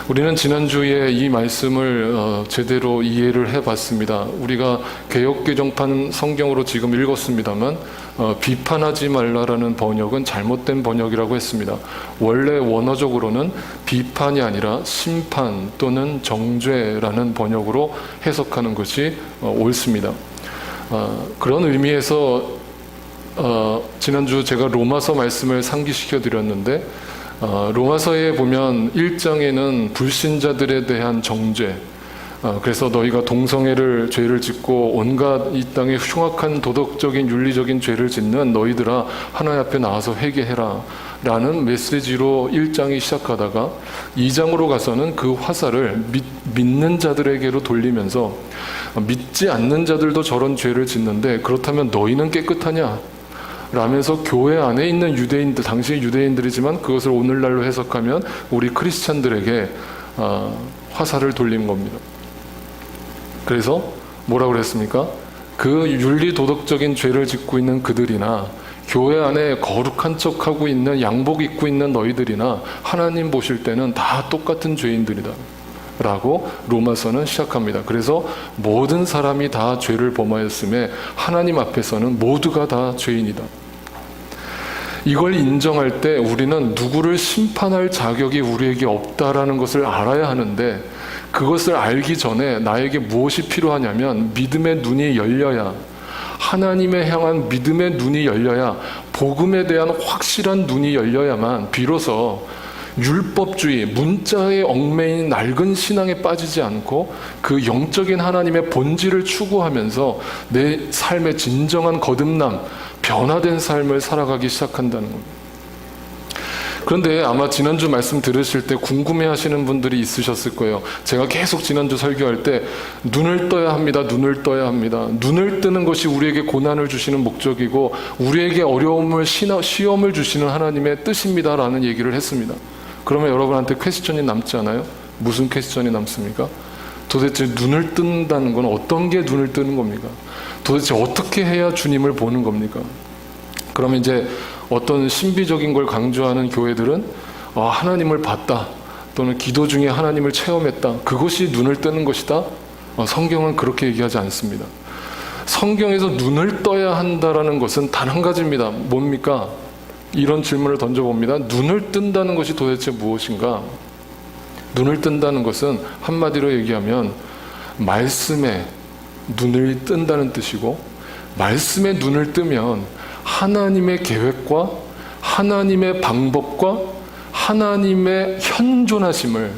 우리는 지난주에 이 말씀을 제대로 이해를 해봤습니다. 우리가 개역개정판 성경으로 지금 읽었습니다만 비판하지 말라라는 번역은 잘못된 번역이라고 했습니다. 원래 원어적으로는 비판이 아니라 심판 또는 정죄라는 번역으로 해석하는 것이 옳습니다. 그런 의미에서 지난주 제가 로마서 말씀을 상기시켜 드렸는데 로마서에 보면 1장에는 불신자들에 대한 정죄, 그래서 너희가 동성애를 죄를 짓고 온갖 이 땅에 흉악한 도덕적인 윤리적인 죄를 짓는 너희들아 하나님 앞에 나와서 회개해라 라는 메시지로 1장이 시작하다가 2장으로 가서는 그 화살을 믿는 자들에게로 돌리면서 믿지 않는 자들도 저런 죄를 짓는데 그렇다면 너희는 깨끗하냐? 라면서 교회 안에 있는 유대인들, 당시 유대인들이지만 그것을 오늘날로 해석하면 우리 크리스찬들에게 화살을 돌린 겁니다. 그래서 뭐라고 그랬습니까? 그 윤리 도덕적인 죄를 짓고 있는 그들이나 교회 안에 거룩한 척하고 있는 양복 입고 있는 너희들이나 하나님 보실 때는 다 똑같은 죄인들이다 라고 로마서는 시작합니다. 그래서 모든 사람이 다 죄를 범하였음에 하나님 앞에서는 모두가 다 죄인이다. 이걸 인정할 때 우리는 누구를 심판할 자격이 우리에게 없다라는 것을 알아야 하는데, 그것을 알기 전에 나에게 무엇이 필요하냐면 믿음의 눈이 열려야, 하나님에 향한 믿음의 눈이 열려야, 복음에 대한 확실한 눈이 열려야만 비로소 율법주의, 문자에 얽매인 낡은 신앙에 빠지지 않고 그 영적인 하나님의 본질을 추구하면서 내 삶의 진정한 거듭남, 변화된 삶을 살아가기 시작한다는 겁니다. 그런데 아마 지난주 말씀 들으실 때 궁금해하시는 분들이 있으셨을 거예요. 제가 계속 지난주 설교할 때 눈을 떠야 합니다. 눈을 떠야 합니다. 눈을 뜨는 것이 우리에게 고난을 주시는 목적이고 우리에게 어려움을, 시험을 주시는 하나님의 뜻입니다 라는 얘기를 했습니다. 그러면 여러분한테 퀘스천이 남지 않아요? 무슨 퀘스천이 남습니까? 도대체 눈을 뜬다는 건 어떤 게 눈을 뜨는 겁니까? 도대체 어떻게 해야 주님을 보는 겁니까? 그러면 이제 어떤 신비적인 걸 강조하는 교회들은 하나님을 봤다 또는 기도 중에 하나님을 체험했다, 그것이 눈을 뜨는 것이다. 성경은 그렇게 얘기하지 않습니다. 성경에서 눈을 떠야 한다라는 것은 단 한 가지입니다. 뭡니까? 이런 질문을 던져봅니다. 눈을 뜬다는 것이 도대체 무엇인가? 눈을 뜬다는 것은 한마디로 얘기하면 말씀에 눈을 뜬다는 뜻이고, 말씀에 눈을 뜨면 하나님의 계획과 하나님의 방법과 하나님의 현존하심을,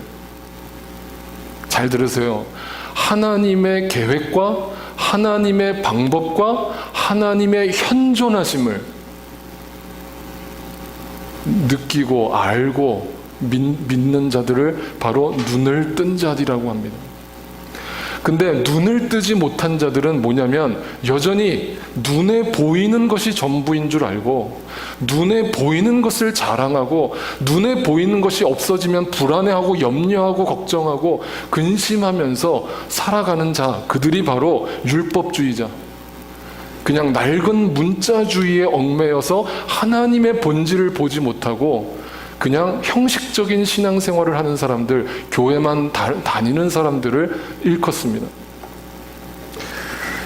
잘 들으세요, 하나님의 계획과 하나님의 방법과 하나님의 현존하심을 느끼고 알고 믿는 자들을 바로 눈을 뜬 자들이라고 합니다. 근데 눈을 뜨지 못한 자들은 뭐냐면 여전히 눈에 보이는 것이 전부인 줄 알고 눈에 보이는 것을 자랑하고 눈에 보이는 것이 없어지면 불안해하고 염려하고 걱정하고 근심하면서 살아가는 자, 그들이 바로 율법주의자, 그냥 낡은 문자주의에 얽매여서 하나님의 본질을 보지 못하고 그냥 형식적인 신앙생활을 하는 사람들, 교회만 다니는 사람들을 일컫습니다.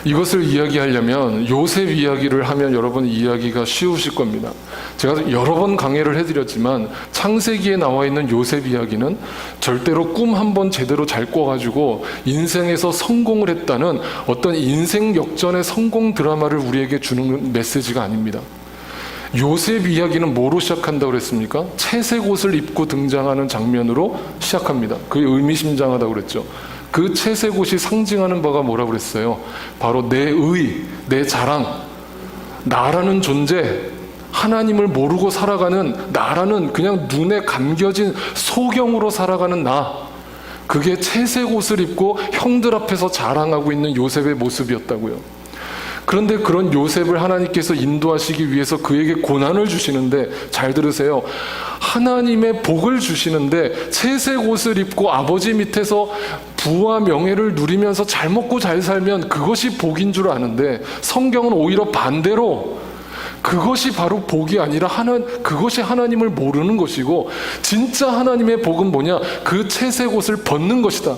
이것을 이야기하려면 요셉 이야기를 하면 여러분 이야기가 쉬우실 겁니다. 제가 여러 번 강해를 해드렸지만 창세기에 나와 있는 요셉 이야기는 절대로 꿈 한 번 제대로 잘 꿔가지고 인생에서 성공을 했다는 어떤 인생 역전의 성공 드라마를 우리에게 주는 메시지가 아닙니다. 요셉 이야기는 뭐로 시작한다고 그랬습니까? 채색 옷을 입고 등장하는 장면으로 시작합니다. 그게 의미심장하다고 그랬죠. 그 채색 옷이 상징하는 바가 뭐라고 그랬어요? 바로 내 의, 내 자랑, 나라는 존재, 하나님을 모르고 살아가는 나라는 그냥 눈에 감겨진 소경으로 살아가는 나, 그게 채색 옷을 입고 형들 앞에서 자랑하고 있는 요셉의 모습이었다고요. 그런데 그런 요셉을 하나님께서 인도하시기 위해서 그에게 고난을 주시는데, 잘 들으세요, 하나님의 복을 주시는데 채색 옷을 입고 아버지 밑에서 부와 명예를 누리면서 잘 먹고 잘 살면 그것이 복인 줄 아는데, 성경은 오히려 반대로 그것이 바로 복이 아니라 그것이 하나님을 모르는 것이고, 진짜 하나님의 복은 뭐냐? 그 채색 옷을 벗는 것이다.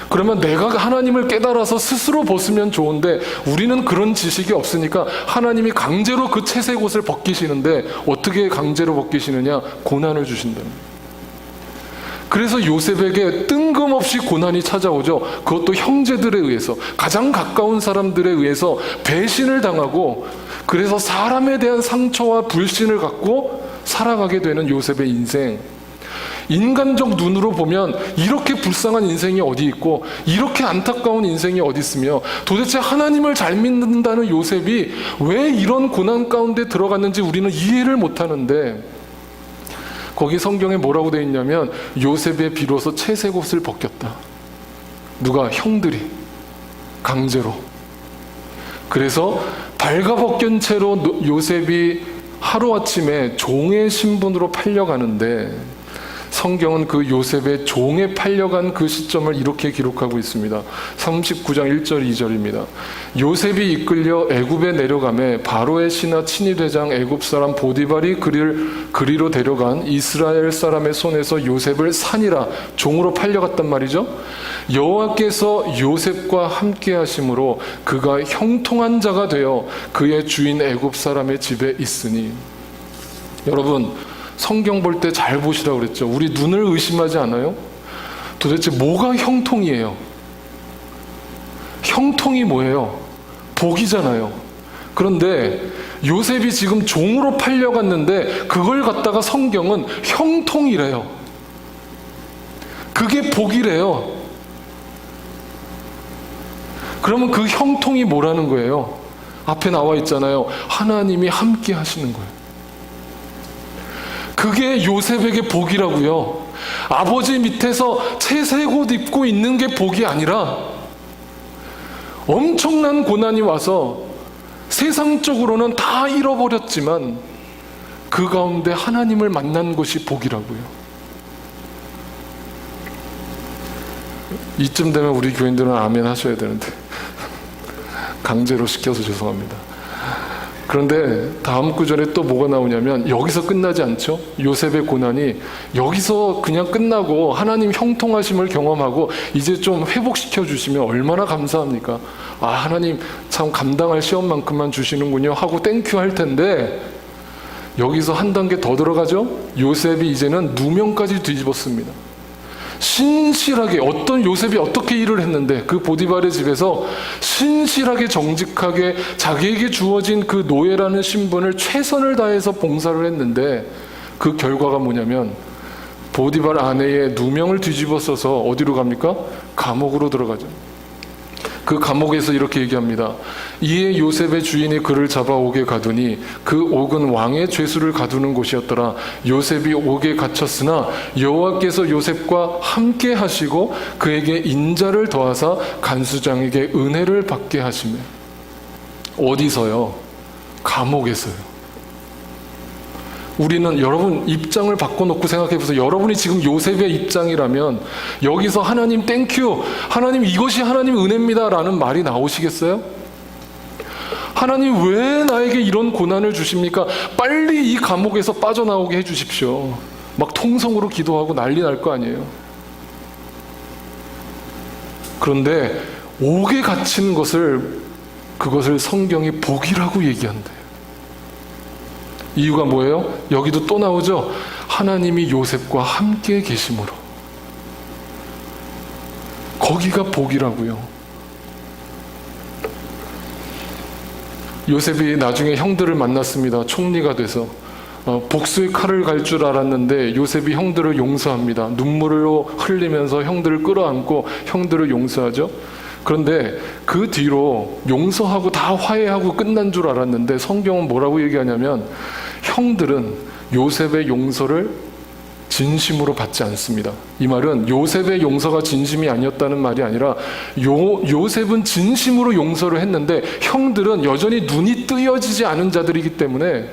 그러면 내가 하나님을 깨달아서 스스로 벗으면 좋은데, 우리는 그런 지식이 없으니까 하나님이 강제로 그 채색 옷을 벗기시는데, 어떻게 강제로 벗기시느냐? 고난을 주신다는 거예요. 그래서 요셉에게 뜬금없이 고난이 찾아오죠. 그것도 형제들에 의해서, 가장 가까운 사람들에 의해서 배신을 당하고, 그래서 사람에 대한 상처와 불신을 갖고 살아가게 되는 요셉의 인생. 인간적 눈으로 보면 이렇게 불쌍한 인생이 어디 있고, 이렇게 안타까운 인생이 어디 있으며, 도대체 하나님을 잘 믿는다는 요셉이 왜 이런 고난 가운데 들어갔는지 우리는 이해를 못하는데, 거기 성경에 뭐라고 되어 있냐면, 요셉의 비로소 채색 옷을 벗겼다. 누가? 형들이 강제로. 그래서 발가벗긴 채로 요셉이 하루아침에 종의 신분으로 팔려가는데, 성경은 그 요셉의 종에 팔려간 그 시점을 이렇게 기록하고 있습니다. 39장 1절 2절입니다. 요셉이 이끌려 애굽에 내려가매 바로의 신하 친위대장 애굽 사람 보디발이 그리로 데려간 이스라엘 사람의 손에서 요셉을 산이라 종으로 팔려갔단 말이죠. 여호와께서 요셉과 함께 하심으로 그가 형통한 자가 되어 그의 주인 애굽 사람의 집에 있으니. 여러분, 성경 볼 때 잘 보시라고 그랬죠. 우리 눈을 의심하지 않아요? 도대체 뭐가 형통이에요? 형통이 뭐예요? 복이잖아요. 그런데 요셉이 지금 종으로 팔려갔는데 그걸 갖다가 성경은 형통이래요. 그게 복이래요. 그러면 그 형통이 뭐라는 거예요? 앞에 나와 있잖아요. 하나님이 함께 하시는 거예요. 그게 요셉에게 복이라고요. 아버지 밑에서 채색 옷 입고 있는 게 복이 아니라, 엄청난 고난이 와서 세상적으로는 다 잃어버렸지만 그 가운데 하나님을 만난 것이 복이라고요. 이쯤 되면 우리 교인들은 아멘 하셔야 되는데 강제로 시켜서 죄송합니다. 그런데 다음 구절에 또 뭐가 나오냐면, 여기서 끝나지 않죠. 요셉의 고난이 여기서 그냥 끝나고 하나님 형통하심을 경험하고 이제 좀 회복시켜 주시면 얼마나 감사합니까? 아, 하나님 참 감당할 시험만큼만 주시는군요 하고 땡큐 할 텐데, 여기서 한 단계 더 들어가죠. 요셉이 이제는 누명까지 뒤집었습니다. 신실하게, 요셉이 어떻게 일을 했는데, 그 보디발의 집에서 신실하게 정직하게 자기에게 주어진 그 노예라는 신분을 최선을 다해서 봉사를 했는데, 그 결과가 뭐냐면 보디발 아내의 누명을 뒤집어 써서 어디로 갑니까? 감옥으로 들어가죠. 그 감옥에서 이렇게 얘기합니다. 이에 요셉의 주인이 그를 잡아옥에 가두니 그 옥은 왕의 죄수를 가두는 곳이었더라. 요셉이 옥에 갇혔으나 여호와께서 요셉과 함께 하시고 그에게 인자를 더하사 간수장에게 은혜를 받게 하시며. 어디서요? 감옥에서요. 우리는, 여러분 입장을 바꿔놓고 생각해보세요. 여러분이 지금 요셉의 입장이라면 여기서 하나님 땡큐, 하나님 이것이 하나님 은혜입니다 라는 말이 나오시겠어요? 하나님 왜 나에게 이런 고난을 주십니까? 빨리 이 감옥에서 빠져나오게 해주십시오. 막 통성으로 기도하고 난리 날 거 아니에요. 그런데 옥에 갇히는 그것을 성경이 복이라고 얘기한대요. 이유가 뭐예요? 여기도 또 나오죠. 하나님이 요셉과 함께 계심으로. 거기가 복이라고요. 요셉이 나중에 형들을 만났습니다. 총리가 돼서 복수의 칼을 갈 줄 알았는데 요셉이 형들을 용서합니다. 눈물로 흘리면서 형들을 끌어안고 형들을 용서하죠. 그런데 그 뒤로 용서하고 다 화해하고 끝난 줄 알았는데 성경은 뭐라고 얘기하냐면, 형들은 요셉의 용서를 진심으로 받지 않습니다. 이 말은 요셉의 용서가 진심이 아니었다는 말이 아니라 요셉은 진심으로 용서를 했는데 형들은 여전히 눈이 뜨여지지 않은 자들이기 때문에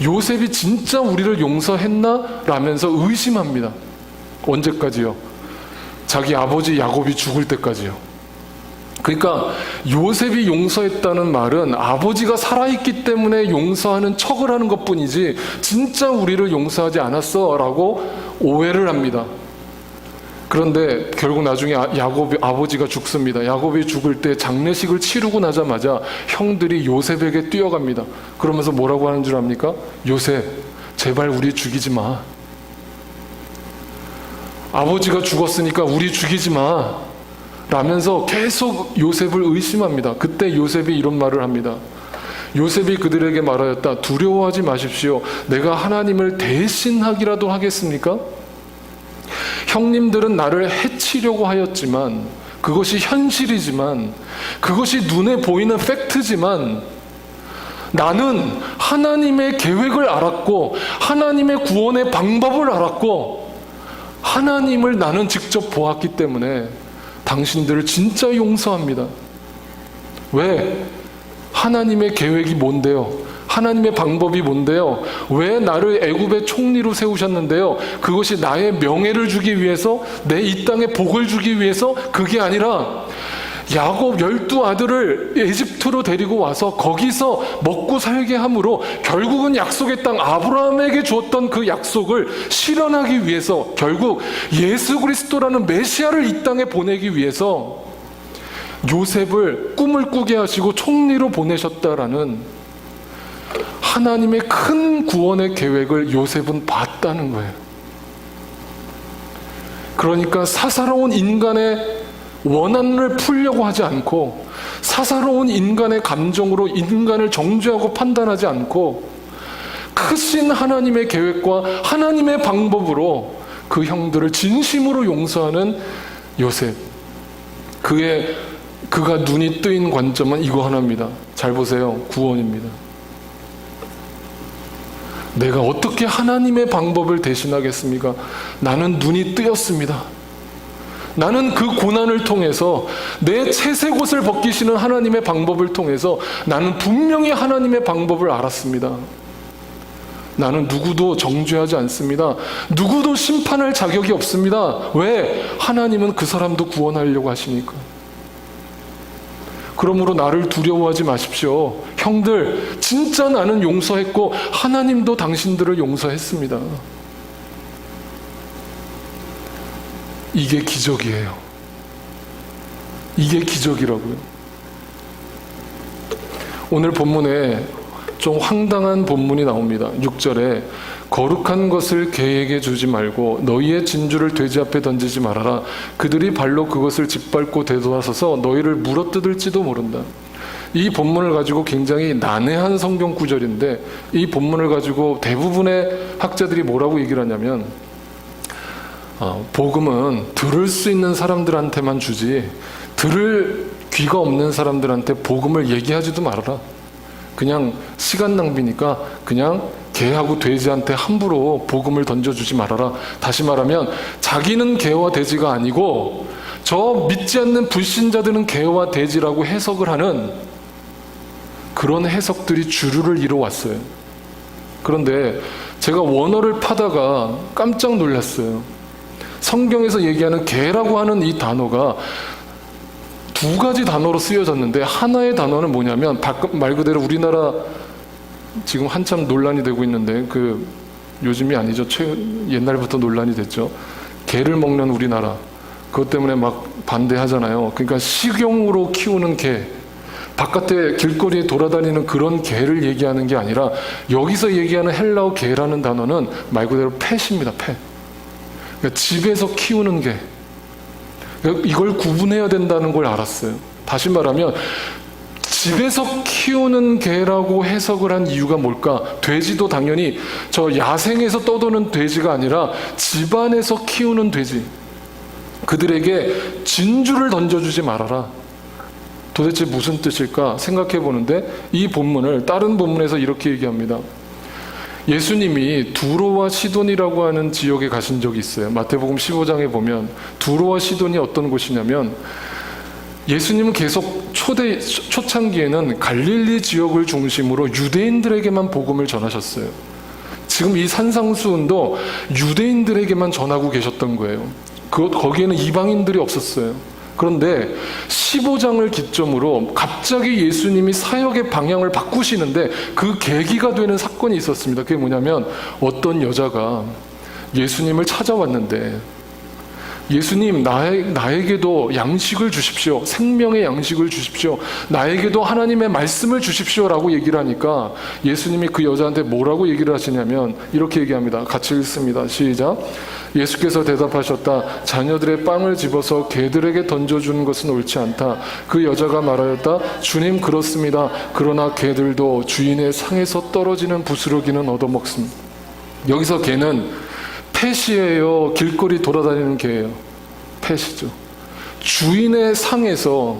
요셉이 진짜 우리를 용서했나? 라면서 의심합니다. 언제까지요? 자기 아버지 야곱이 죽을 때까지요. 그러니까 요셉이 용서했다는 말은 아버지가 살아있기 때문에 용서하는 척을 하는 것뿐이지 진짜 우리를 용서하지 않았어 라고 오해를 합니다. 그런데 결국 나중에 아버지가 죽습니다. 야곱이 죽을 때 장례식을 치르고 나자마자 형들이 요셉에게 뛰어갑니다. 그러면서 뭐라고 하는 줄 압니까? 요셉, 제발 우리 죽이지 마. 아버지가 죽었으니까 우리 죽이지 마. 라면서 계속 요셉을 의심합니다. 그때 요셉이 이런 말을 합니다. 요셉이 그들에게 말하였다. 두려워하지 마십시오. 내가 하나님을 대신하기라도 하겠습니까? 형님들은 나를 해치려고 하였지만, 그것이 현실이지만, 그것이 눈에 보이는 팩트지만, 나는 하나님의 계획을 알았고 하나님의 구원의 방법을 알았고 하나님을 나는 직접 보았기 때문에 당신들을 진짜 용서합니다. 왜? 하나님의 계획이 뭔데요? 하나님의 방법이 뭔데요? 왜 나를 애굽의 총리로 세우셨는데요? 그것이 나의 명예를 주기 위해서, 내 이 땅에 복을 주기 위해서, 그게 아니라 야곱 12아들을 에집트로 데리고 와서 거기서 먹고 살게 함으로 결국은 약속의 땅 아브라함에게 주었던 그 약속을 실현하기 위해서, 결국 예수 그리스도라는 메시아를 이 땅에 보내기 위해서 요셉을 꿈을 꾸게 하시고 총리로 보내셨다라는 하나님의 큰 구원의 계획을 요셉은 봤다는 거예요. 그러니까 사사로운 인간의 원한을 풀려고 하지 않고, 사사로운 인간의 감정으로 인간을 정죄하고 판단하지 않고, 크신 하나님의 계획과 하나님의 방법으로 그 형들을 진심으로 용서하는 요셉. 그가 눈이 뜨인 관점은 이거 하나입니다. 잘 보세요. 구원입니다. 내가 어떻게 하나님의 방법을 대신하겠습니까? 나는 눈이 뜨였습니다. 나는 그 고난을 통해서, 내 채색옷을 벗기시는 하나님의 방법을 통해서 나는 분명히 하나님의 방법을 알았습니다. 나는 누구도 정죄하지 않습니다. 누구도 심판할 자격이 없습니다. 왜? 하나님은 그 사람도 구원하려고 하시니까. 그러므로 나를 두려워하지 마십시오. 형들, 진짜 나는 용서했고 하나님도 당신들을 용서했습니다. 이게 기적이에요. 이게 기적이라고요. 오늘 본문에 좀 황당한 본문이 나옵니다. 6절에 거룩한 것을 개에게 주지 말고 너희의 진주를 돼지 앞에 던지지 말아라. 그들이 발로 그것을 짓밟고 되돌아서서 너희를 물어뜯을지도 모른다. 이 본문을 가지고 굉장히 난해한 성경 구절인데, 이 본문을 가지고 대부분의 학자들이 뭐라고 얘기를 하냐면, 복음은 들을 수 있는 사람들한테만 주지 들을 귀가 없는 사람들한테 복음을 얘기하지도 말아라. 그냥 시간 낭비니까 그냥 개하고 돼지한테 함부로 복음을 던져주지 말아라. 다시 말하면 자기는 개와 돼지가 아니고 저 믿지 않는 불신자들은 개와 돼지라고 해석을 하는 그런 해석들이 주류를 이뤄왔어요. 그런데 제가 원어를 파다가 깜짝 놀랐어요. 성경에서 얘기하는 개라고 하는 이 단어가 두 가지 단어로 쓰여졌는데, 하나의 단어는 뭐냐면 말 그대로 우리나라 지금 한참 논란이 되고 있는데, 요즘이 아니죠. 옛날부터 논란이 됐죠. 개를 먹는 우리나라. 그것 때문에 막 반대하잖아요. 그러니까 식용으로 키우는 개, 바깥에 길거리에 돌아다니는 그런 개를 얘기하는 게 아니라, 여기서 얘기하는 헬라어 개라는 단어는 말 그대로 펫입니다. 펫. 그러니까 집에서 키우는 개. 이걸 구분해야 된다는 걸 알았어요. 다시 말하면 집에서 키우는 개라고 해석을 한 이유가 뭘까? 돼지도 당연히 저 야생에서 떠도는 돼지가 아니라 집안에서 키우는 돼지. 그들에게 진주를 던져주지 말아라. 도대체 무슨 뜻일까 생각해 보는데, 이 본문을 다른 본문에서 이렇게 얘기합니다. 예수님이 두로와 시돈이라고 하는 지역에 가신 적이 있어요. 마태복음 15장에 보면 두로와 시돈이 어떤 곳이냐면, 예수님은 계속 초창기에는 갈릴리 지역을 중심으로 유대인들에게만 복음을 전하셨어요. 지금 이 산상수훈도 유대인들에게만 전하고 계셨던 거예요. 거기에는 이방인들이 없었어요. 그런데 15장을 기점으로 갑자기 예수님이 사역의 방향을 바꾸시는데 그 계기가 되는 사건이 있었습니다. 그게 뭐냐면 어떤 여자가 예수님을 찾아왔는데 예수님, 나에게도 양식을 주십시오. 생명의 양식을 주십시오. 나에게도 하나님의 말씀을 주십시오라고 얘기를 하니까 예수님이 그 여자한테 뭐라고 얘기를 하시냐면 이렇게 얘기합니다. 같이 읽습니다. 시작. 예수께서 대답하셨다. 자녀들의 빵을 집어서 개들에게 던져주는 것은 옳지 않다. 그 여자가 말하였다. 주님, 그렇습니다. 그러나 개들도 주인의 상에서 떨어지는 부스러기는 얻어먹습니다. 여기서 개는 펫이에요? 길거리 돌아다니는 개예요? 펫이죠. 주인의 상에서,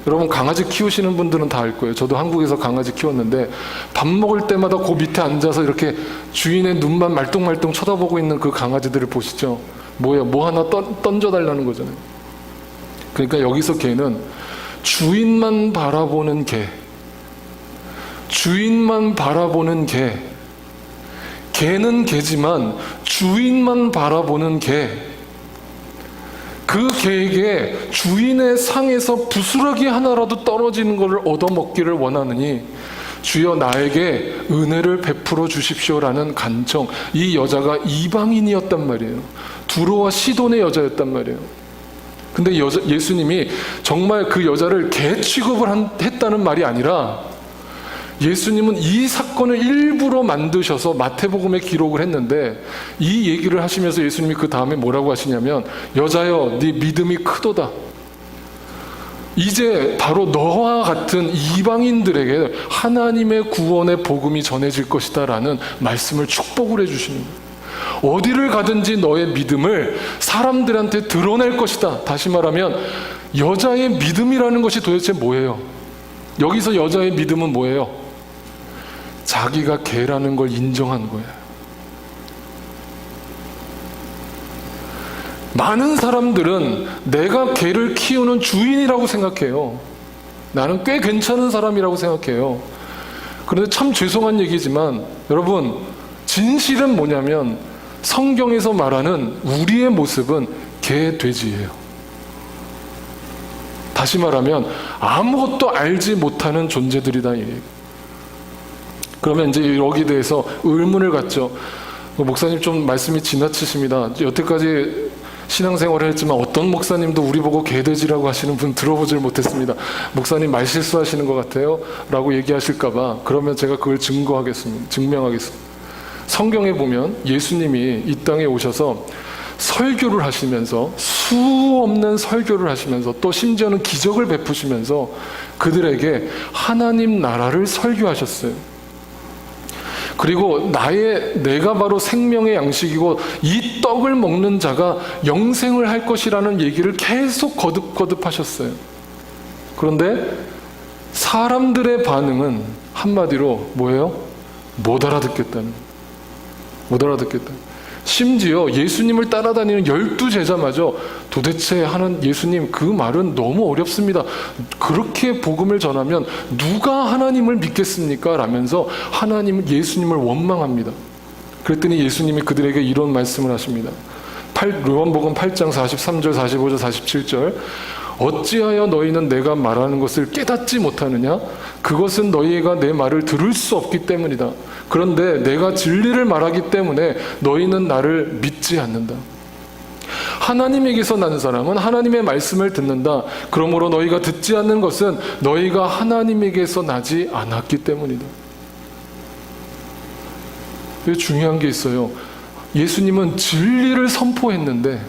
여러분 강아지 키우시는 분들은 다 알 거예요. 저도 한국에서 강아지 키웠는데 밥 먹을 때마다 그 밑에 앉아서 이렇게 주인의 눈만 말똥말똥 쳐다보고 있는 그 강아지들을 보시죠. 뭐예요? 뭐 하나 던져달라는 거잖아요. 그러니까 여기서 개는 주인만 바라보는 개, 주인만 바라보는 개, 개는 개지만 주인만 바라보는 개, 그 개에게 주인의 상에서 부스러기 하나라도 떨어지는 것을 얻어먹기를 원하느니 주여 나에게 은혜를 베풀어 주십시오라는 간청. 이 여자가 이방인이었단 말이에요. 두로와 시돈의 여자였단 말이에요. 근데 예수님이 정말 그 여자를 개 취급을 했다는 말이 아니라 예수님은 이 사건을 일부러 만드셔서 마태복음에 기록을 했는데 이 얘기를 하시면서 예수님이 그 다음에 뭐라고 하시냐면 여자여 네 믿음이 크도다. 이제 바로 너와 같은 이방인들에게 하나님의 구원의 복음이 전해질 것이다 라는 말씀을 축복을 해주시는 거예요. 어디를 가든지 너의 믿음을 사람들한테 드러낼 것이다. 다시 말하면 여자의 믿음이라는 것이 도대체 뭐예요? 여기서 여자의 믿음은 뭐예요? 자기가 개라는 걸 인정한 거예요. 많은 사람들은 내가 개를 키우는 주인이라고 생각해요. 나는 꽤 괜찮은 사람이라고 생각해요. 그런데 참 죄송한 얘기지만 여러분, 진실은 뭐냐면 성경에서 말하는 우리의 모습은 개, 돼지예요. 다시 말하면 아무것도 알지 못하는 존재들이다 이 얘기예요. 그러면 이제 여기에 대해서 의문을 갖죠. 목사님 좀 말씀이 지나치십니다. 여태까지 신앙생활을 했지만 어떤 목사님도 우리 보고 개돼지라고 하시는 분 들어보질 못했습니다. 목사님 말 실수하시는 것 같아요 라고 얘기하실까 봐. 그러면 제가 그걸 증명하겠습니다. 성경에 보면 예수님이 이 땅에 오셔서 설교를 하시면서 수없는 설교를 하시면서 또 심지어는 기적을 베푸시면서 그들에게 하나님 나라를 설교하셨어요. 그리고 내가 바로 생명의 양식이고 이 떡을 먹는 자가 영생을 할 것이라는 얘기를 계속 거듭거듭 하셨어요. 그런데 사람들의 반응은 한마디로 뭐예요? 못 알아듣겠다는. 심지어 예수님을 따라다니는 12제자마저 도대체 하는 예수님 그 말은 너무 어렵습니다. 그렇게 복음을 전하면 누가 하나님을 믿겠습니까? 라면서 예수님을 원망합니다. 그랬더니 예수님이 그들에게 이런 말씀을 하십니다. 요한복음 8장 43절, 45절, 47절. 어찌하여 너희는 내가 말하는 것을 깨닫지 못하느냐? 그것은 너희가 내 말을 들을 수 없기 때문이다. 그런데 내가 진리를 말하기 때문에 너희는 나를 믿지 않는다. 하나님에게서 난 사람은 하나님의 말씀을 듣는다. 그러므로 너희가 듣지 않는 것은 너희가 하나님에게서 나지 않았기 때문이다. 중요한 게 있어요. 예수님은 진리를 선포했는데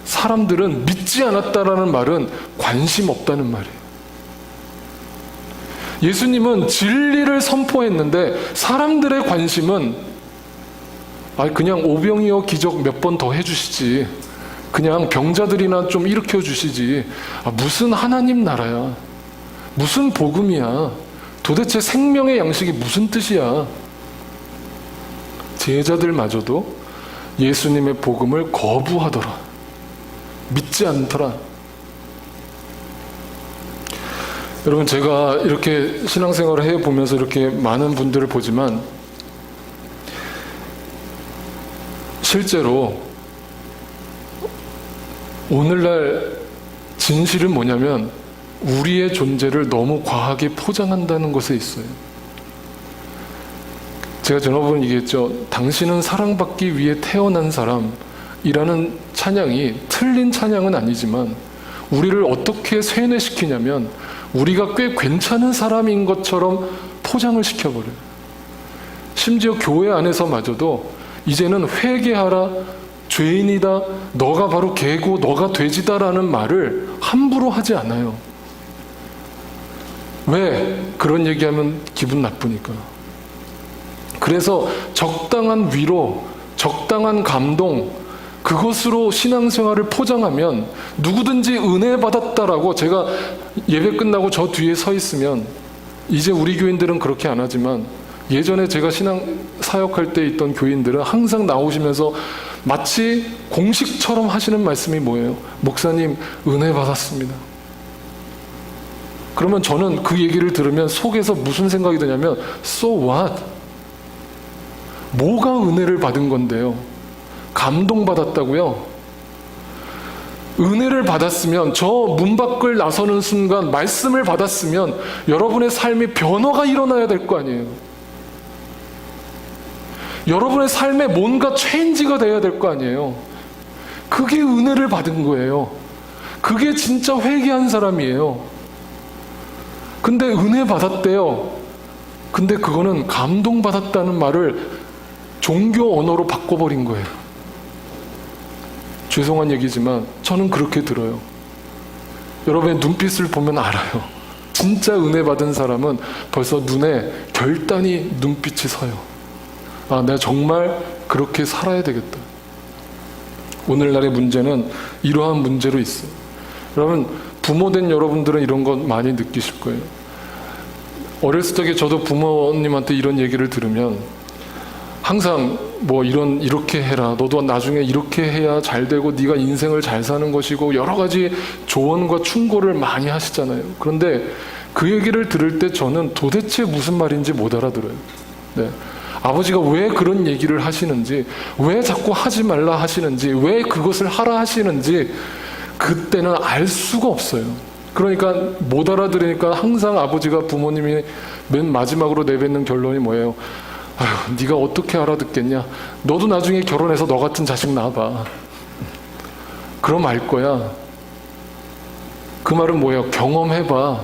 사람들은 믿지 않았다라는 말은 관심 없다는 말이에요. 예수님은 진리를 선포했는데 사람들의 관심은 그냥 오병이어 기적 몇 번 더 해주시지, 그냥 병자들이나 좀 일으켜 주시지, 무슨 하나님 나라야, 무슨 복음이야, 도대체 생명의 양식이 무슨 뜻이야. 제자들마저도 예수님의 복음을 거부하더라. 믿지 않더라. 여러분, 제가 이렇게 신앙생활을 해보면서 이렇게 많은 분들을 보지만 실제로 오늘날 진실은 뭐냐면 우리의 존재를 너무 과하게 포장한다는 것에 있어요. 제가 전화번호 얘기했죠. 당신은 사랑받기 위해 태어난 사람이라는 찬양이 틀린 찬양은 아니지만 우리를 어떻게 세뇌시키냐면 우리가 꽤 괜찮은 사람인 것처럼 포장을 시켜버려요. 심지어 교회 안에서마저도 이제는 회개하라, 죄인이다, 너가 바로 개고 너가 돼지다라는 말을 함부로 하지 않아요. 왜? 그런 얘기하면 기분 나쁘니까. 그래서 적당한 위로, 적당한 감동, 그것으로 신앙생활을 포장하면 누구든지 은혜 받았다라고, 제가 예배 끝나고 저 뒤에 서 있으면, 이제 우리 교인들은 그렇게 안 하지만 예전에 제가 신앙 사역할 때 있던 교인들은 항상 나오시면서 마치 공식처럼 하시는 말씀이 뭐예요? 목사님, 은혜 받았습니다. 그러면 저는 그 얘기를 들으면 속에서 무슨 생각이 드냐면 So what? 뭐가 은혜를 받은 건데요? 감동받았다고요? 은혜를 받았으면, 저 문 밖을 나서는 순간 말씀을 받았으면 여러분의 삶에 변화가 일어나야 될 거 아니에요. 여러분의 삶에 뭔가 체인지가 돼야 될 거 아니에요. 그게 은혜를 받은 거예요. 그게 진짜 회개한 사람이에요. 근데 은혜 받았대요. 근데 그거는 감동받았다는 말을 종교 언어로 바꿔버린 거예요. 죄송한 얘기지만 저는 그렇게 들어요. 여러분의 눈빛을 보면 알아요. 진짜 은혜 받은 사람은 벌써 눈에 결단이 눈빛이 서요. 아, 내가 정말 그렇게 살아야 되겠다. 오늘날의 문제는 이러한 문제로 있어요. 여러분, 부모된 여러분들은 이런 것 많이 느끼실 거예요. 어렸을 적에 저도 부모님한테 이런 얘기를 들으면 항상 뭐 이렇게 해라, 너도 나중에 이렇게 해야 잘 되고 네가 인생을 잘 사는 것이고 여러 가지 조언과 충고를 많이 하시잖아요. 그런데 그 얘기를 들을 때 저는 도대체 무슨 말인지 못 알아들어요. 네. 아버지가 왜 그런 얘기를 하시는지, 왜 자꾸 하지 말라 하시는지, 왜 그것을 하라 하시는지 그때는 알 수가 없어요. 그러니까 못 알아들으니까 항상 아버지가, 부모님이 맨 마지막으로 내뱉는 결론이 뭐예요? 아휴, 네가 어떻게 알아듣겠냐? 너도 나중에 결혼해서 너 같은 자식 낳아봐. 그럼 알 거야. 그 말은 뭐예요? 경험해봐.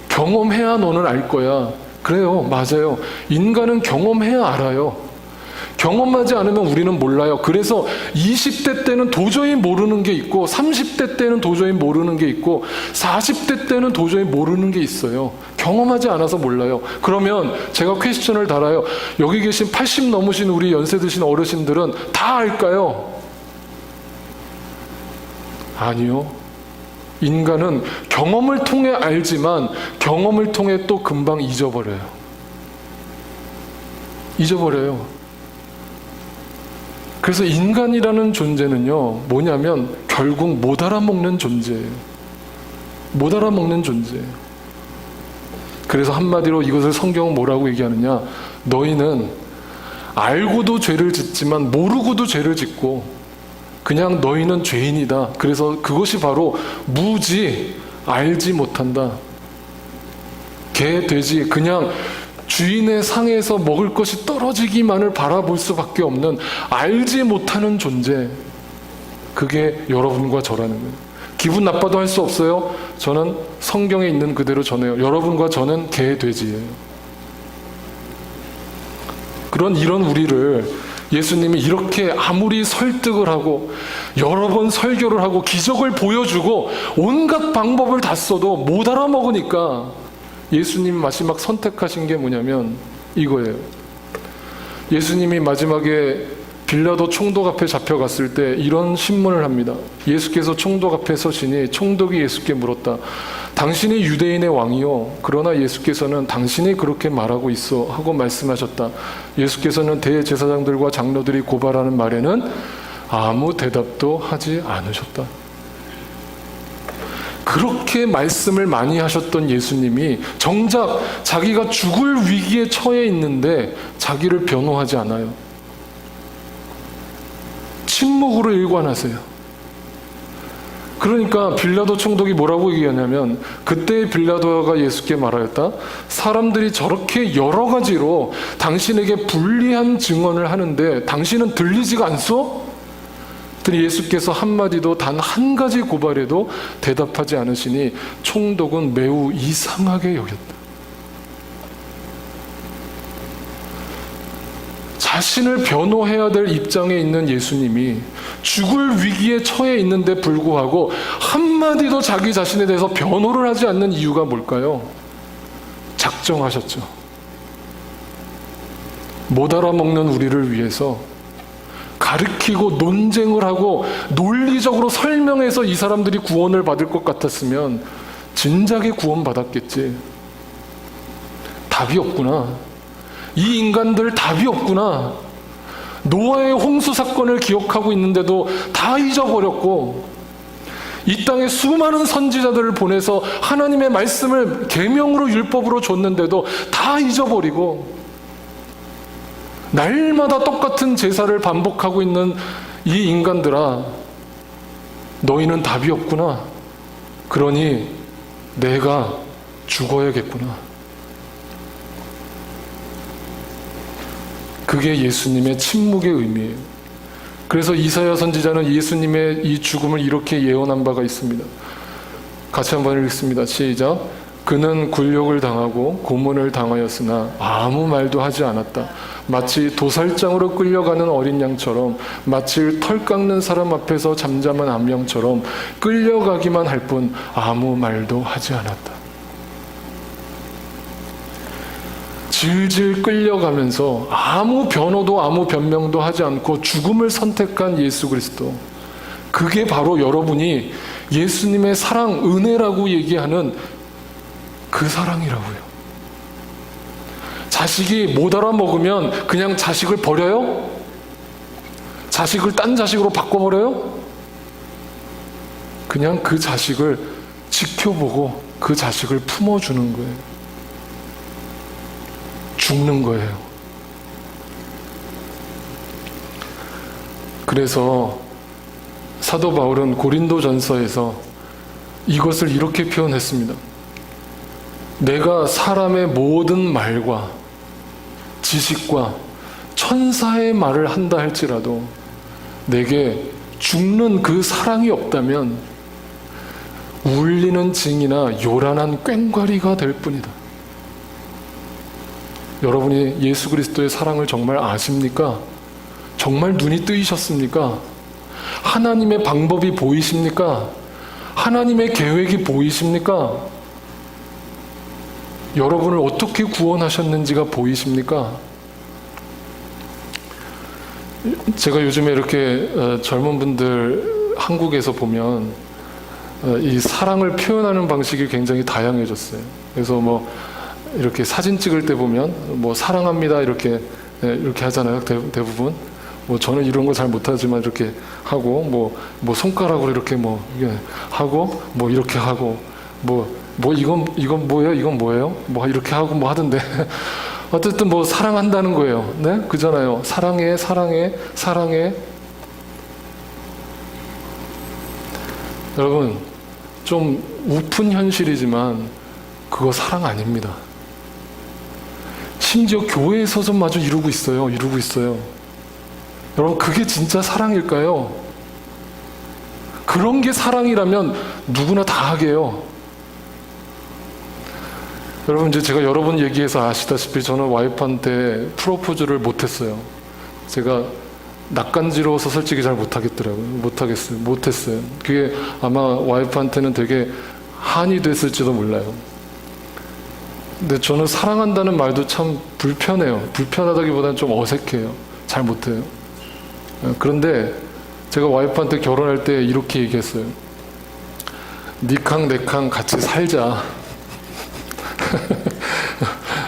경험해야 너는 알 거야. 그래요, 맞아요. 인간은 경험해야 알아요. 경험하지 않으면 우리는 몰라요. 그래서 20대 때는 도저히 모르는 게 있고 30대 때는 도저히 모르는 게 있고 40대 때는 도저히 모르는 게 있어요. 경험하지 않아서 몰라요. 그러면 제가 퀘스천을 달아요. 여기 계신 80 넘으신 우리 연세 드신 어르신들은 다 알까요? 아니요. 인간은 경험을 통해 알지만 경험을 통해 또 금방 잊어버려요. 잊어버려요. 그래서 인간이라는 존재는요, 뭐냐면 결국 못 알아먹는 존재예요. 못 알아먹는 존재예요. 그래서 한마디로 이것을 성경은 뭐라고 얘기하느냐? 너희는 알고도 죄를 짓지만 모르고도 죄를 짓고 그냥 너희는 죄인이다. 그래서 그것이 바로 무지, 알지 못한다. 개, 돼지, 그냥 주인의 상에서 먹을 것이 떨어지기만을 바라볼 수밖에 없는 알지 못하는 존재, 그게 여러분과 저라는 거예요. 기분 나빠도 할 수 없어요. 저는 성경에 있는 그대로 전해요. 여러분과 저는 개, 돼지예요. 이런 우리를 예수님이 이렇게 아무리 설득을 하고 여러 번 설교를 하고 기적을 보여주고 온갖 방법을 다 써도 못 알아먹으니까 예수님 마지막 선택하신 게 뭐냐면 이거예요. 예수님이 마지막에 빌라도 총독 앞에 잡혀갔을 때 이런 신문을 합니다. 예수께서 총독 앞에 서시니 총독이 예수께 물었다. 당신이 유대인의 왕이요. 그러나 예수께서는 당신이 그렇게 말하고 있어 하고 말씀하셨다. 예수께서는 대제사장들과 장로들이 고발하는 말에는 아무 대답도 하지 않으셨다. 그렇게 말씀을 많이 하셨던 예수님이 정작 자기가 죽을 위기에 처해 있는데 자기를 변호하지 않아요. 침묵으로 일관하세요. 그러니까 빌라도 총독이 뭐라고 얘기하냐면, 그때 빌라도가 예수께 말하였다. 사람들이 저렇게 여러 가지로 당신에게 불리한 증언을 하는데 당신은 들리지가 않소? 그랬더니 예수께서 한마디도 단 한 가지 고발에도 대답하지 않으시니 총독은 매우 이상하게 여겼다. 자신을 변호해야 될 입장에 있는 예수님이 죽을 위기에 처해 있는데 불구하고 한마디도 자기 자신에 대해서 변호를 하지 않는 이유가 뭘까요? 작정하셨죠. 못 알아먹는 우리를 위해서 가르치고 논쟁을 하고 논리적으로 설명해서 이 사람들이 구원을 받을 것 같았으면 진작에 구원받았겠지. 답이 없구나. 이 인간들 답이 없구나. 노아의 홍수 사건을 기억하고 있는데도 다 잊어버렸고, 이 땅에 수많은 선지자들을 보내서 하나님의 말씀을 계명으로 율법으로 줬는데도 다 잊어버리고, 날마다 똑같은 제사를 반복하고 있는 이 인간들아, 너희는 답이 없구나. 그러니 내가 죽어야겠구나. 그게 예수님의 침묵의 의미예요. 그래서 이사야 선지자는 예수님의 이 죽음을 이렇게 예언한 바가 있습니다. 같이 한번 읽겠습니다. 시작. 그는 굴욕을 당하고 고문을 당하였으나 아무 말도 하지 않았다. 마치 도살장으로 끌려가는 어린 양처럼, 마치 털 깎는 사람 앞에서 잠잠한 암령처럼 끌려가기만 할 뿐 아무 말도 하지 않았다. 질질 끌려가면서 아무 변호도 아무 변명도 하지 않고 죽음을 선택한 예수 그리스도, 그게 바로 여러분이 예수님의 사랑, 은혜라고 얘기하는 그 사랑이라고요. 자식이 못 알아먹으면 그냥 자식을 버려요? 자식을 딴 자식으로 바꿔버려요? 그냥 그 자식을 지켜보고 그 자식을 품어주는 거예요. 죽는 거예요. 그래서 사도 바울은 고린도전서에서 이것을 이렇게 표현했습니다. 내가 사람의 모든 말과 지식과 천사의 말을 한다 할지라도 내게 죽는 그 사랑이 없다면 울리는 징이나 요란한 꽹과리가 될 뿐이다. 여러분이 예수 그리스도의 사랑을 정말 아십니까? 정말 눈이 뜨이셨습니까? 하나님의 방법이 보이십니까? 하나님의 계획이 보이십니까? 여러분을 어떻게 구원하셨는지가 보이십니까? 제가 요즘에 이렇게 젊은 분들 한국에서 보면 이 사랑을 표현하는 방식이 굉장히 다양해졌어요. 그래서 뭐 이렇게 사진 찍을 때 보면 뭐 사랑합니다 이렇게 하잖아요. 대부분. 뭐 저는 이런 거 잘 못하지만 이렇게 하고 뭐 손가락으로 이렇게 뭐 하고 뭐 이렇게 하고 뭐 이건 뭐예요? 이건 뭐예요? 뭐 이렇게 하고 뭐 하던데 어쨌든 뭐 사랑한다는 거예요. 네? 그잖아요. 사랑해, 사랑해, 사랑해. 여러분, 좀 우픈 현실이지만 그거 사랑 아닙니다. 심지어 교회에서마저 이루고 있어요. 여러분, 그게 진짜 사랑일까요? 그런 게 사랑이라면 누구나 다 하게요. 여러분, 이제 제가 여러 번 얘기해서 아시다시피 저는 와이프한테 프로포즈를 못했어요. 제가 낯간지러워서 솔직히 잘 못했어요. 그게 아마 와이프한테는 되게 한이 됐을지도 몰라요. 근데 저는 사랑한다는 말도 참 불편해요. 불편하다기보다는 좀 어색해요. 잘 못해요. 그런데 제가 와이프한테 결혼할 때 이렇게 얘기했어요. 니캉 내캉 같이 살자.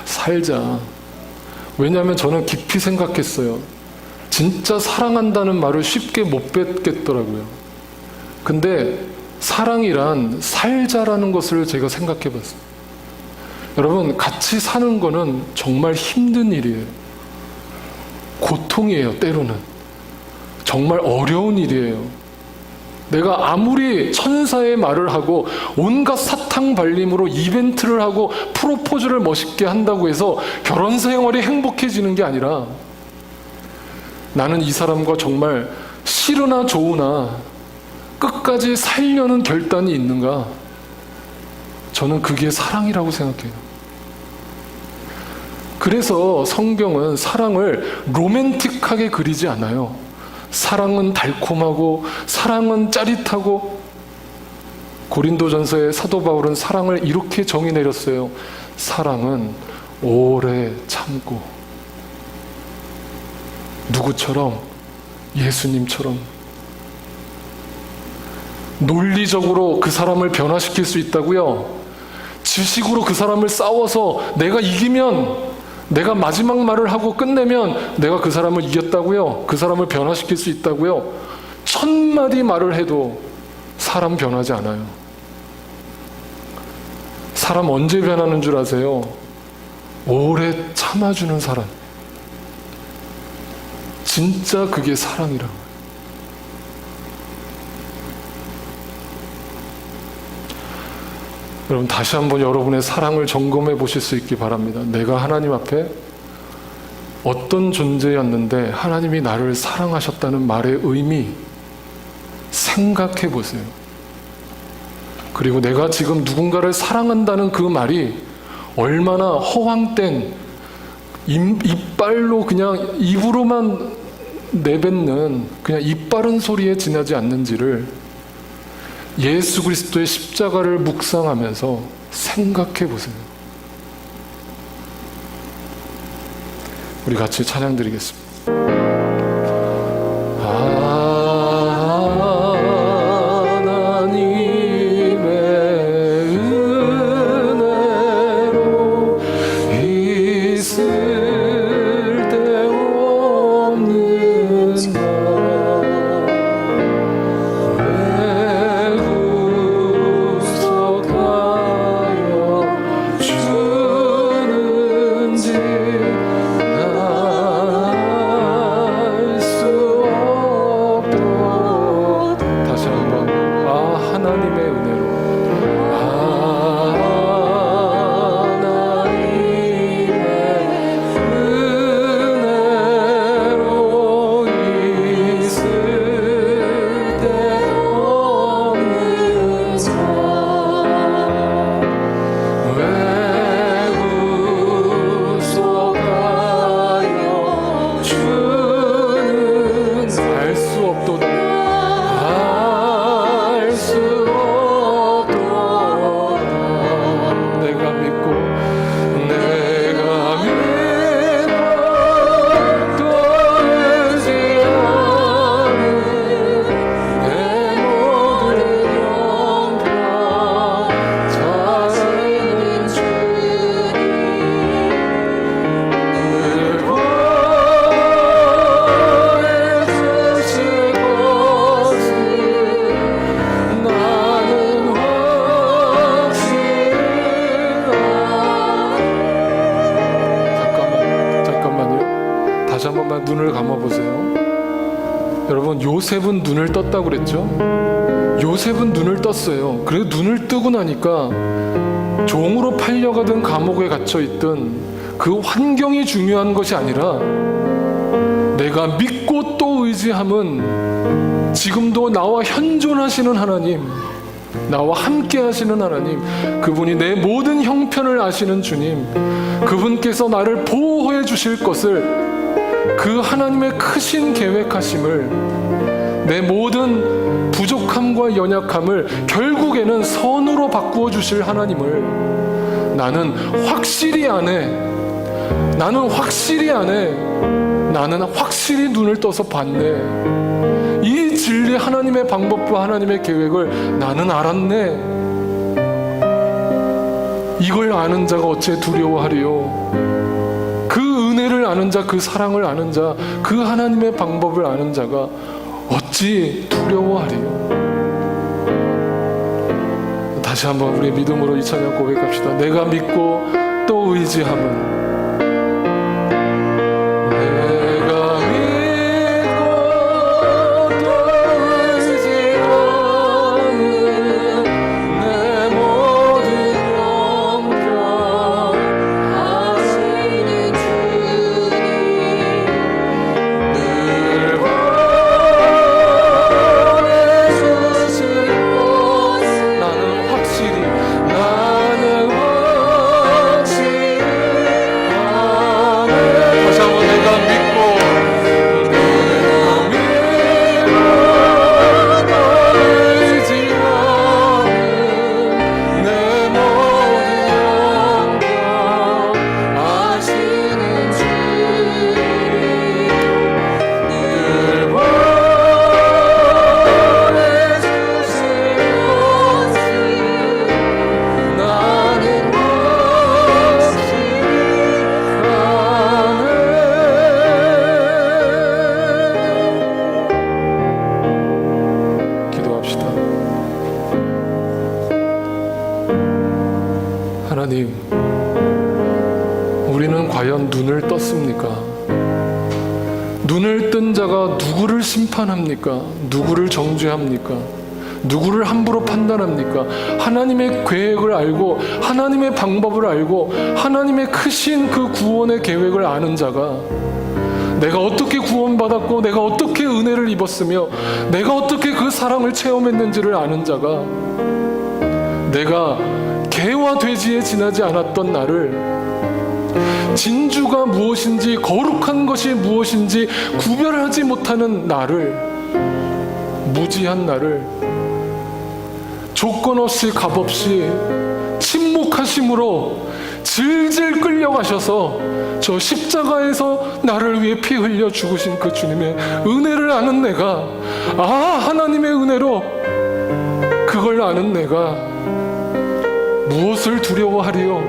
살자. 왜냐하면 저는 깊이 생각했어요. 진짜 사랑한다는 말을 쉽게 못 뱉겠더라고요. 근데 사랑이란 살자라는 것을 제가 생각해 봤어요. 여러분, 같이 사는 거는 정말 힘든 일이에요. 고통이에요, 때로는. 정말 어려운 일이에요. 내가 아무리 천사의 말을 하고 온갖 사탕 발림으로 이벤트를 하고 프로포즈를 멋있게 한다고 해서 결혼 생활이 행복해지는 게 아니라, 나는 이 사람과 정말 싫으나 좋으나 끝까지 살려는 결단이 있는가? 저는 그게 사랑이라고 생각해요. 그래서 성경은 사랑을 로맨틱하게 그리지 않아요. 사랑은 달콤하고 사랑은 짜릿하고, 고린도전서의 사도 바울은 사랑을 이렇게 정의 내렸어요. 사랑은 오래 참고. 누구처럼? 예수님처럼. 논리적으로 그 사람을 변화시킬 수 있다고요? 지식으로 그 사람을 싸워서 내가 이기면, 내가 마지막 말을 하고 끝내면 내가 그 사람을 이겼다고요? 그 사람을 변화시킬 수 있다고요? 1000마디 말을 해도 사람 변하지 않아요. 사람 언제 변하는 줄 아세요? 오래 참아주는 사람. 진짜 그게 사랑이라고. 여러분, 다시 한번 여러분의 사랑을 점검해 보실 수 있기 바랍니다. 내가 하나님 앞에 어떤 존재였는데 하나님이 나를 사랑하셨다는 말의 의미 생각해 보세요. 그리고 내가 지금 누군가를 사랑한다는 그 말이 얼마나 허황된, 이빨로 그냥 입으로만 내뱉는 그냥 이빠른 소리에 지나지 않는지를 예수 그리스도의 십자가를 묵상하면서 생각해 보세요. 우리 같이 찬양 드리겠습니다. 눈을 감아보세요. 여러분, 요셉은 눈을 떴다고 그랬죠? 요셉은 눈을 떴어요. 그래도 눈을 뜨고 나니까 종으로 팔려가던 감옥에 갇혀있던 그 환경이 중요한 것이 아니라 내가 믿고 또 의지함은 지금도 나와 현존하시는 하나님, 나와 함께 하시는 하나님, 그분이 내 모든 형편을 아시는 주님, 그분께서 나를 보호해 주실 것을, 그 하나님의 크신 계획하심을, 내 모든 부족함과 연약함을 결국에는 선으로 바꾸어 주실 하나님을 나는 확실히 아네. 나는 확실히 눈을 떠서 봤네. 이 진리, 하나님의 방법과 하나님의 계획을 나는 알았네. 이걸 아는 자가 어찌 두려워하리요. 그 은혜를 아는 자, 그 사랑을 아는 자, 그 하나님의 방법을 아는 자가 어찌 두려워하리요. 다시 한번 우리 믿음으로 이 찬양 고백합시다. 내가 믿고 또 의지함은, 내가 믿고 또 의지함은 하나님, 우리는 과연 눈을 떴습니까? 눈을 뜬 자가 누구를 심판합니까? 누구를 정죄합니까? 누구를 함부로 판단합니까? 하나님의 계획을 알고 하나님의 방법을 알고 하나님의 크신 그 구원의 계획을 아는 자가, 내가 어떻게 구원받았고 내가 어떻게 은혜를 입었으며 내가 어떻게 그 사랑을 체험했는지를 아는 자가, 내가 개와 돼지에 지나지 않았던 나를, 진주가 무엇인지 거룩한 것이 무엇인지 구별하지 못하는 나를, 무지한 나를 조건 없이 값없이 침묵하심으로 질질 끌려가셔서 저 십자가에서 나를 위해 피 흘려 죽으신 그 주님의 은혜를 아는 내가, 하나님의 은혜로 그걸 아는 내가 무엇을 두려워하리요?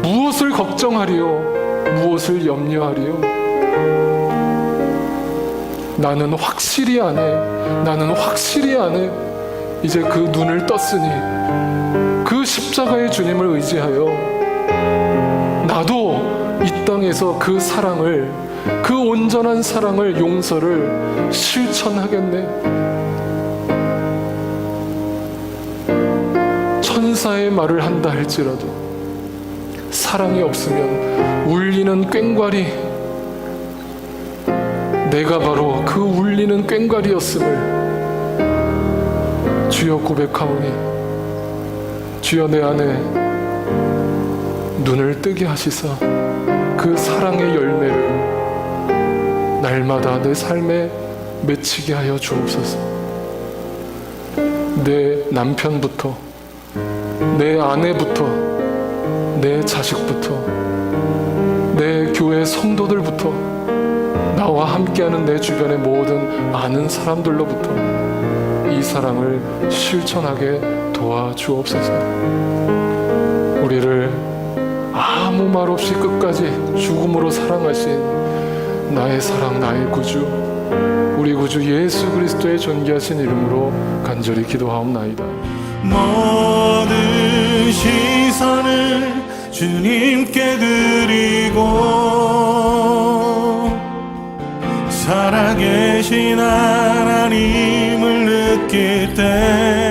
무엇을 걱정하리요? 무엇을 염려하리요? 나는 확실히 아네. 이제 그 눈을 떴으니 그 십자가의 주님을 의지하여 나도 이 땅에서 그 사랑을, 그 온전한 사랑을, 용서를 실천하겠네. 천사의 말을 한다 할지라도 사랑이 없으면 울리는 꽹과리, 내가 바로 그 울리는 꽹과리였음을 주여 고백하오니, 주여 내 안에 눈을 뜨게 하시사 그 사랑의 열매를 날마다 내 삶에 맺히게 하여 주옵소서. 내 남편부터, 내 아내부터, 내 자식부터, 내 교회 성도들부터, 나와 함께하는 내 주변의 모든 아는 사람들로부터 이 사랑을 실천하게 도와주옵소서. 우리를 아무 말 없이 끝까지 죽음으로 사랑하신 나의 사랑, 나의 구주, 우리 구주 예수 그리스도의 존귀하신 이름으로 간절히 기도하옵나이다. 모든 시선을 주님께 드리고 살아계신 하나님을 느낄 때